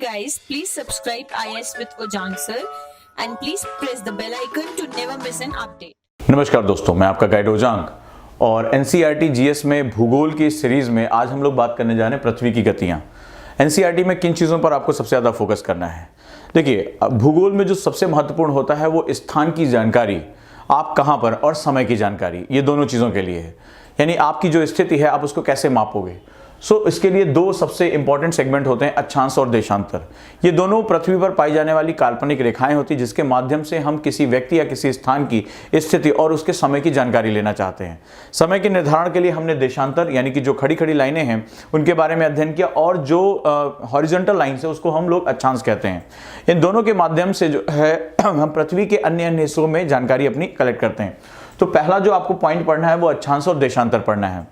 guys, please subscribe IS with Ojang sir and please press the bell icon to never miss an update. नमस्कार दोस्तों, मैं आपका guide ओजांग और NCERT GS में भूगोल की सीरीज में आज हम लोग बात करने जा रहे हैं पृथ्वी की गतियां। एनसीईआरटी में किन चीज़ों पर आपको सबसे ज़्यादा फोकस करना है? देखिए, भूगोल में जो सबसे महत्वपूर्ण होता है वो स्थान की जानकारी, आप कहाँ पर और समय की जानकारी, ये दोनों चीज़ों के लिए है। यानी आपकी जो स्थिति है आप उसको कैसे मापोगे। इसके लिए दो सबसे इंपॉर्टेंट सेगमेंट होते हैं, अक्षांश और देशांतर। ये दोनों पृथ्वी पर पाई जाने वाली काल्पनिक रेखाएं होती जिसके माध्यम से हम किसी व्यक्ति या किसी स्थान की स्थिति और उसके समय की जानकारी लेना चाहते हैं। समय के निर्धारण के लिए हमने देशांतर यानी कि जो खड़ी खड़ी लाइनें हैं उनके बारे में अध्ययन किया, और जो हॉरिजॉन्टल लाइन्स है उसको हम लोग अक्षांश कहते हैं। इन दोनों के माध्यम से जो है हम पृथ्वी के अन्य अन्य हिस्सों में जानकारी अपनी कलेक्ट करते हैं। तो पहला जो आपको पॉइंट पढ़ना है वो अक्षांश और देशांतर पढ़ना है।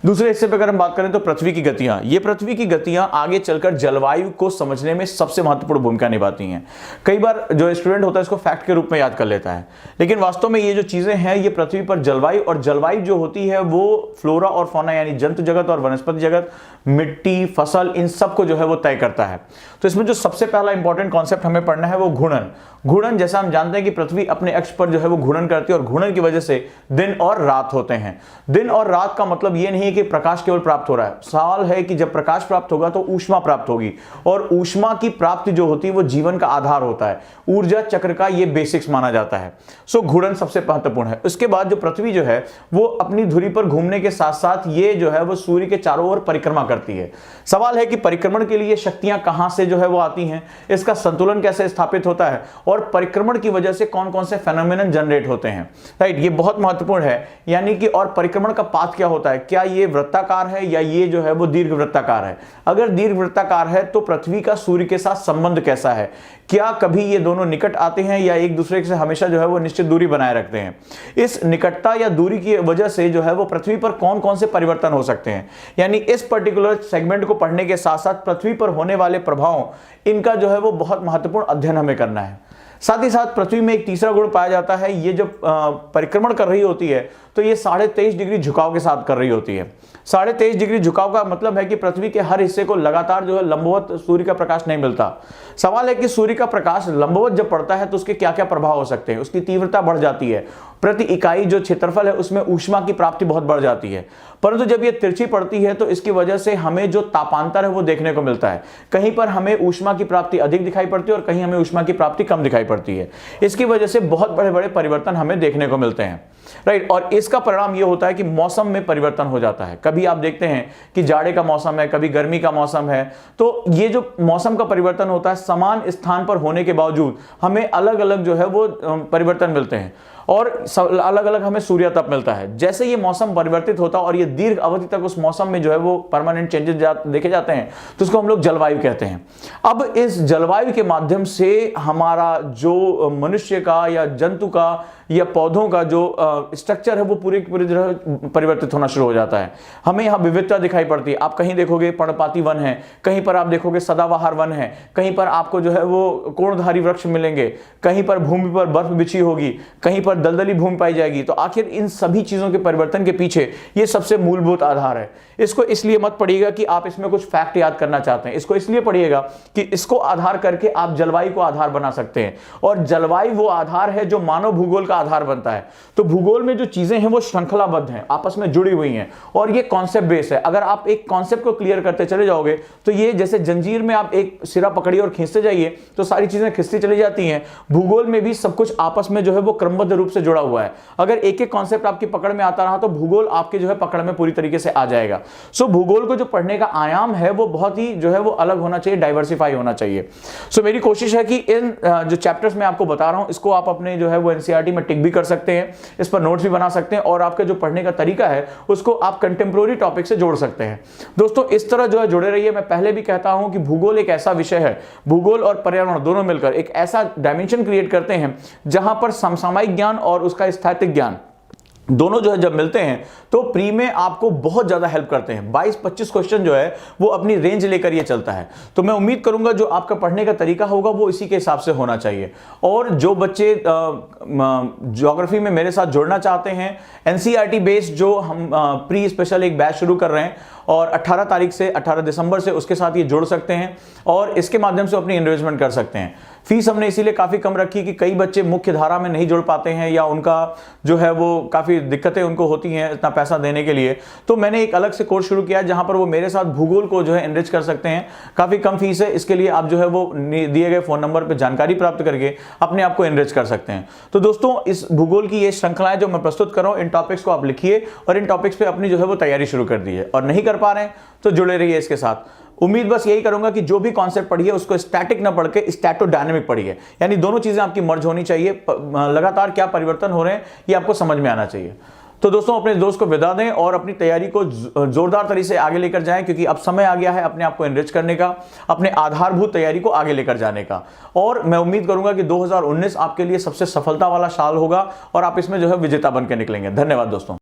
दूसरे हिस्से पे अगर हम बात करें तो पृथ्वी की गतियां, ये पृथ्वी की गतियां आगे चलकर जलवायु को समझने में सबसे महत्वपूर्ण भूमिका निभाती हैं। कई बार जो स्टूडेंट होता है इसको फैक्ट के रूप में याद कर लेता है, लेकिन वास्तव में ये जो चीजें हैं ये पृथ्वी पर जलवायु, और जलवायु जो होती है वो फ्लोरा और फौना यानी जंतु जगत और वनस्पति जगत, मिट्टी, फसल, इन सब को जो है वो तय करता है। तो इसमें जो सबसे पहला इंपॉर्टेंट कॉन्सेप्ट हमें पढ़ना है वो घूर्णन। घूर्णन, जैसा हम जानते हैं कि पृथ्वी अपने अक्ष पर जो है वो घूर्णन करती है और घूर्णन की वजह से दिन और रात होते हैं। दिन और रात का मतलब ये नहीं है कि प्रकाश केवल प्राप्त हो रहा है। सवाल है कि जब प्रकाश प्राप्त होगा तो ऊष्मा प्राप्त होगी, और ऊष्मा की प्राप्ति जो होती है वो जीवन का आधार होता है, ऊर्जा चक्र का ये बेसिक्स माना जाता है। घूर्णन सबसे महत्वपूर्ण है। उसके बाद जो पृथ्वी जो है वो अपनी धुरी पर घूमने के साथ साथ ये जो है वो सूर्य के चारों ओर परिक्रमा करती है। सवाल है कि परिक्रमण के लिए शक्तियां कहां से जो है वो आती हैं, इसका संतुलन कैसे स्थापित होता है, और परिक्रमण की वजह से कौन कौन से फेनोमेनन जनरेट होते हैं। राइट, ये बहुत महत्वपूर्ण है। यानी कि और परिक्रमण का पाथ क्या होता है, क्या ये वृत्ताकार है या ये जो है वो दीर्घ वृत्ताकार है। अगर दीर्घ वृत्ताकार है तो पृथ्वी का सूर्य के साथ संबंध कैसा है, क्या कभी ये दोनों निकट आते हैं या एक दूसरे से हमेशा जो है वो निश्चित दूरी बनाए रखते हैं। इस निकटता या दूरी की वजह से जो है वो पृथ्वी पर कौन कौन से परिवर्तन हो सकते हैं। यानी इस पर्टिकुलर सेगमेंट को पढ़ने के साथ साथ पृथ्वी पर होने वाले प्रभाव, इनका जो है वो बहुत महत्वपूर्ण अध्ययन हमें करना है। साथ ही साथ पृथ्वी में एक तीसरा गुण पाया जाता है, ये जब परिक्रमण कर रही होती है तो ये 23.5 डिग्री झुकाव के साथ कर रही होती है। 23.5 डिग्री झुकाव का मतलब है कि पृथ्वी के हर हिस्से को लगातार जो है लंबवत सूर्य का प्रकाश नहीं मिलता। सवाल है कि सूर्य का प्रकाश लंबवत जब पड़ता है तो उसके क्या क्या प्रभाव हो सकते हैं। उसकी तीव्रता बढ़ जाती है, प्रति इकाई जो क्षेत्रफल है उसमें ऊष्मा की प्राप्ति बहुत बढ़ जाती है। परंतु जब ये तिरछी पड़ती है तो इसकी वजह से हमें जो तापांतर है वो देखने को मिलता है। कहीं पर हमें ऊष्मा की प्राप्ति अधिक दिखाई पड़ती है और कहीं हमें ऊष्मा की प्राप्ति कम दिखाई पड़ती है। इसकी वजह से बहुत बड़े बड़े परिवर्तन हमें देखने को मिलते हैं। राइट, और इसका परिणाम ये होता है कि मौसम में परिवर्तन हो जाता है। कभी आप देखते हैं कि जाड़े का मौसम है, कभी गर्मी का मौसम है, तो ये जो मौसम का परिवर्तन होता है समान स्थान पर होने के बावजूद हमें अलग अलग जो है वो परिवर्तन मिलते हैं, और अलग अलग हमें सूर्यताप मिलता है। जैसे ये मौसम परिवर्तित होता है और ये दीर्घ अवधि तक उस मौसम में जो है वो परमानेंट चेंजेस देखे जाते हैं तो उसको हम लोग जलवायु कहते हैं। अब इस जलवायु के माध्यम से हमारा जो मनुष्य का या जंतु का या पौधों का जो स्ट्रक्चर है वो पूरी तरह परिवर्तित होना शुरू हो जाता है। हमें यहाँ विविधता दिखाई पड़ती है। आप कहीं देखोगे पर्णपाती वन है, कहीं पर आप देखोगे सदाबहार वन है, कहीं पर आपको जो है वो कोणधारी वृक्ष मिलेंगे, कहीं पर भूमि पर बर्फ बिछी होगी, कहीं पर दलदली भूमि पाई जाएगी। तो आखिर इन सभी चीजों के परिवर्तन के पीछे ये सबसे मूलभूत आधार है। इसको इसलिए मत पढ़िएगा कि आप इसमें कुछ फैक्ट याद करना चाहते हैं, इसको इसलिए पढ़िएगा कि इसको आधार करके आप जलवायु को आधार बना सकते हैं, और जलवायु वो आधार है जो मानव भूगोल का आधार बनता है। तो भूगोल में जो चीजें हैं वो श्रृंखलाबद्ध हैं, आपस में जुड़ी हुई हैं, और ये कॉन्सेप्ट बेस है। अगर आप एक कॉन्सेप्ट को क्लियर करते चले जाओगे तो ये जैसे जंजीर में आप एक सिरा पकड़िए और खींचते जाइए तो सारी चीजें खिंचती चली जाती हैं। भूगोल में भी सब कुछ आपस में जो है वो क्रमबद्ध रूप से जुड़ा हुआ है। अगर एक एक कॉन्सेप्ट आपकी पकड़ में आता रहा तो भूगोल आपके जो है पकड़ में पूरी तरीके से आ जाएगा। भूगोल को जो पढ़ने का आयाम है वो बहुत ही जो है वो अलग होना चाहिए, डाइवर्सिफाई होना चाहिए। मेरी कोशिश है कि इन जो चैप्टर्स मैं आपको बता रहा हूं इसको आप अपने जो है वो एनसीईआरटी में टिक भी कर सकते हैं, इस पर नोट्स भी बना सकते हैं, और आपके जो पढ़ने का तरीका है उसको आप कंटेम्प्रोरी टॉपिक से जोड़ सकते हैं। दोस्तों, इस तरह जो है जुड़े रहिए। मैं पहले भी कहता हूं कि भूगोल एक ऐसा विषय है, भूगोल और पर्यावरण दोनों मिलकर एक ऐसा डायमेंशन क्रिएट करते हैं जहां पर समसामयिक ज्ञान और उसका स्थैतिक ज्ञान दोनों जो है जब मिलते हैं तो प्री में आपको बहुत ज्यादा हेल्प करते हैं। 22-25 क्वेश्चन जो है वो अपनी रेंज लेकर ये चलता है। तो मैं उम्मीद करूंगा जो आपका पढ़ने का तरीका होगा वो इसी के हिसाब से होना चाहिए। और जो बच्चे ज्योग्राफी में मेरे साथ जुड़ना चाहते हैं, एनसीईआरटी बेस्ड जो हम प्री स्पेशल एक बैच शुरू कर रहे हैं और 18 तारीख से 18 दिसंबर से उसके साथ ये जुड़ सकते हैं और इसके माध्यम से अपनी इन्वेस्टमेंट कर सकते हैं। फीस हमने इसीलिए काफी कम रखी कि कई बच्चे मुख्य धारा में नहीं जुड़ पाते हैं या उनका जो है वो काफी दिक्कतें उनको होती हैं इतना पैसा देने के लिए। तो मैंने एक अलग से कोर्स शुरू किया जहां पर वो मेरे साथ भूगोल को जो है एनरिच कर सकते हैं। काफी कम फीस है, इसके लिए आप जो है वो दिए गए फोन नंबर पर जानकारी प्राप्त करके अपने आप को एनरिच कर सकते हैं। तो दोस्तों, इस भूगोल की ये श्रृंखलाएं जो मैं प्रस्तुत कर रहा हूं, इन टॉपिक्स को आप लिखिए और इन टॉपिक्स पे अपनी जो है वो तैयारी शुरू कर दीजिए। और नहीं कर पा रहे हैं तो जुड़े रहिए इसके साथ। उम्मीद बस यही करूंगा कि जो भी कॉन्सेप्ट पढ़िए उसको स्टैटिक ना पढ़ के स्टैटो डायनेमिक पढ़िए, यानी दोनों चीजें आपकी मर्ज होनी चाहिए। लगातार क्या परिवर्तन हो रहे हैं ये आपको समझ में आना चाहिए। तो दोस्तों, अपने दोस्त को विदा दें और अपनी तैयारी को जोरदार तरीके से आगे लेकर जाएं, क्योंकि अब समय आ गया है अपने आप को एनरिच करने का, अपने आधारभूत तैयारी को आगे लेकर जाने का। और मैं उम्मीद करूंगा कि 2019 आपके लिए सबसे सफलता वाला साल होगा और आप इसमें जो है विजेता बन के निकलेंगे। धन्यवाद दोस्तों।